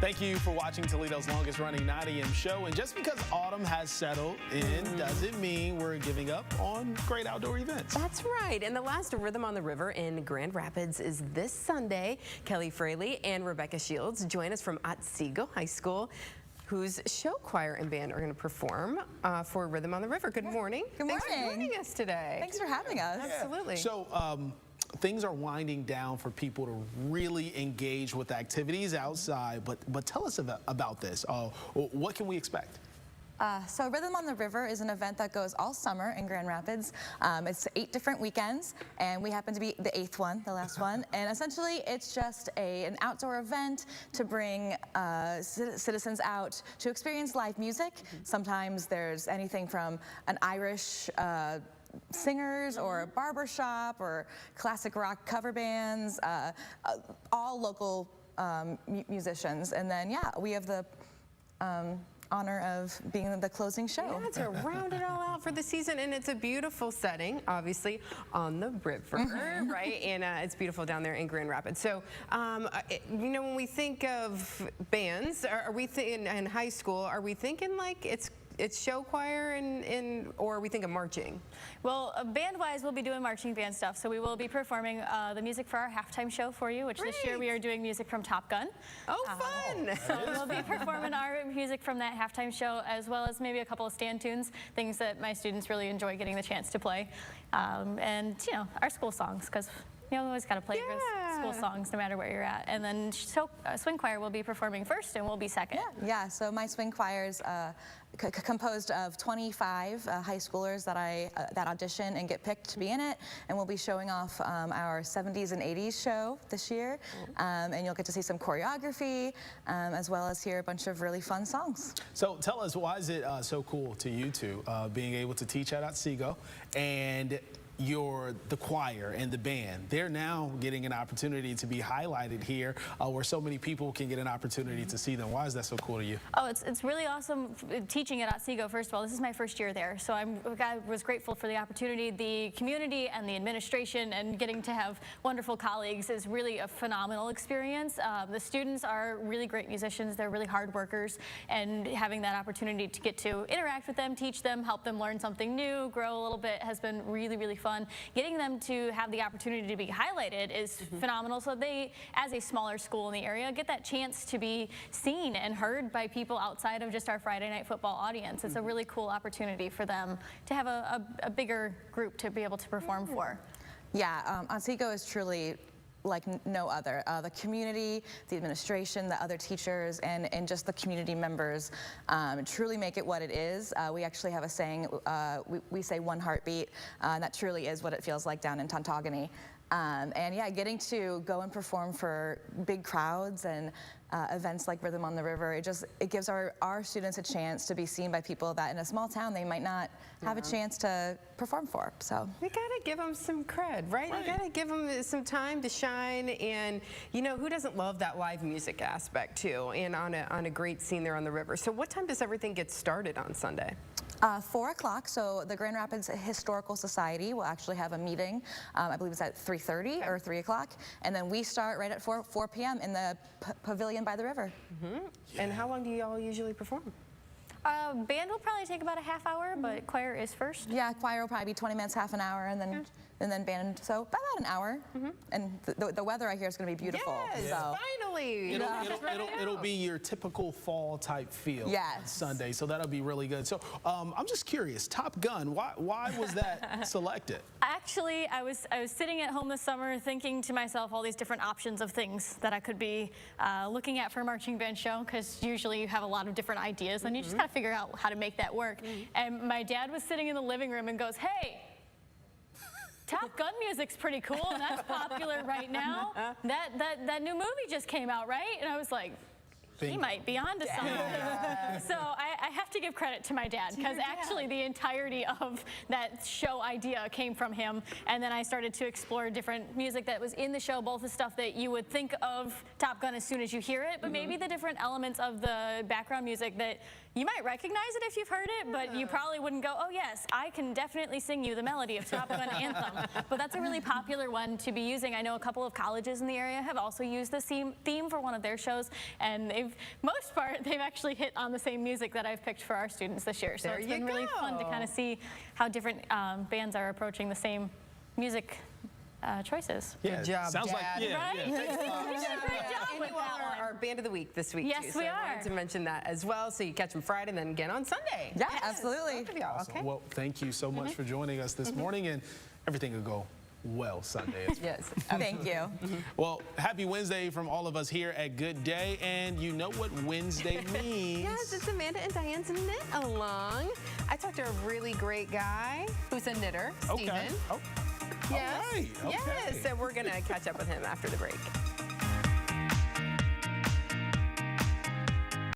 Thank you for watching Toledo's longest running 9 a.m. show. And just because autumn has settled in doesn't mean we're giving up on great outdoor events. That's right. And the last Rhythm on the River in Grand Rapids is this Sunday. Kelly Fraley and Rebecca Shields join us from Otsego High School, whose show choir and band are going to perform for Rhythm on the River. Good morning. Good morning. Thanks for joining us today. Thanks for having us. Absolutely. So things are winding down for people to really engage with activities outside, but tell us about this. What can we expect? So Rhythm on the River is an event that goes all summer in Grand Rapids. It's 8 different weekends, and we happen to be the 8th one, the last one. And essentially, it's just an outdoor event to bring citizens out to experience live music. Sometimes there's anything from an Irish singers or a barber shop or classic rock cover bands, all local musicians. And then, yeah, we have the honor of being the closing show. Yeah, to round it all out for the season, and it's a beautiful setting, obviously, on the river, right? And it's beautiful down there in Grand Rapids. So, you know, when we think of bands, are we in high school, are we thinking like it's show choir or are we thinking marching? Well, band-wise, we'll be doing marching band stuff. So we will be performing the music for our halftime show for you, which Great. This year we are doing music from Top Gun. Oh, fun! So we'll be performing our music from that halftime show, as well as maybe a couple of stand tunes, things that my students really enjoy getting the chance to play. And, you know, our school songs, because you always got to play your school songs no matter where you're at. And then swing choir will be performing first and we'll be second. Yeah, so my swing choir is composed of 25 high schoolers that audition and get picked to be in it. And we'll be showing off our 70s and 80s show this year. And you'll get to see some choreography as well as hear a bunch of really fun songs. So tell us, why is it so cool to you two being able to teach at Otsego, and the choir and the band, they're now getting an opportunity to be highlighted here where so many people can get an opportunity to see them. Why is that so cool to you? Oh, it's really awesome teaching at Otsego. First of all, this is my first year there, so I was grateful for the opportunity. The community and the administration and getting to have wonderful colleagues is really a phenomenal experience. The students are really great musicians. They're really hard workers, and having that opportunity to get to interact with them, teach them, help them learn something new, grow a little bit has been really, really fun. Getting them to have the opportunity to be highlighted is phenomenal. So they, as a smaller school in the area, get that chance to be seen and heard by people outside of just our Friday night football audience. It's a really cool opportunity for them to have a bigger group to be able to perform for. Yeah, Otsego is truly like no other. The community, the administration, the other teachers, and just the community members truly make it what it is. We actually have a saying, we say one heartbeat, and that truly is what it feels like down in Tontogany. And yeah, getting to go and perform for big crowds and events like Rhythm on the River, it gives our students a chance to be seen by people that in a small town they might not have a chance to perform for. So we gotta give them some cred, right? You gotta give them some time to shine, and you know, who doesn't love that live music aspect too, and on a great scene there on the river. So what time does everything get started on Sunday? 4 o'clock, so the Grand Rapids Historical Society will actually have a meeting, I believe it's at 3:30 or 3 o'clock, and then we start right at 4 p.m. in the pavilion by the river. And how long do you all usually perform? Band will probably take about a half hour, but choir is first. Yeah, choir will probably be 20 minutes, half an hour, and then band, so about an hour. And the weather I hear is going to be beautiful. Yes, so. finally. It'll be your typical fall type feel. Yes. Sunday, so that'll be really good. So I'm just curious, Top Gun, why was that selected? Actually, I was sitting at home this summer thinking to myself all these different options of things that I could be looking at for a marching band show, because usually you have a lot of different ideas and you just got to figure out how to make that work. And my dad was sitting in the living room and goes, "Hey, Top Gun music's pretty cool, and that's popular right now. That new movie just came out, right?" And I was like, he might be onto something. So I have to give credit to my dad, because actually the entirety of that show idea came from him. And then I started to explore different music that was in the show, both the stuff that you would think of Top Gun as soon as you hear it, but maybe the different elements of the background music that you might recognize it if you've heard it, but you probably wouldn't go, "Oh yes, I can definitely sing you the melody of Top Gun Anthem." But that's a really popular one to be using. I know a couple of colleges in the area have also used the theme for one of their shows, and they've most part, they've actually hit on the same music that I've picked for our students this year. So There it's you been really fun to go. kind of see how different bands are approaching the same music choices. Yeah, job, sounds like Dad. yeah, Right? yeah. You did a great job And with you all that one. are our band of the week this week. Yes, too, so we I wanted are. to mention that as well. So you catch them Friday and then again on Sunday. Yeah, absolutely. Both of y'all, Awesome. okay? Well, thank you so much for joining us this morning, and everything will go well Sunday as well. Yes. Thank you. Well, happy Wednesday from all of us here at Good Day, and you know what Wednesday means. Yes, it's Amanda and Diane's Knit Along. I talked to a really great guy who's a knitter, Okay. Steven. Oh, Yes. all right. Okay. Yes, and we're going to catch up with him after the break.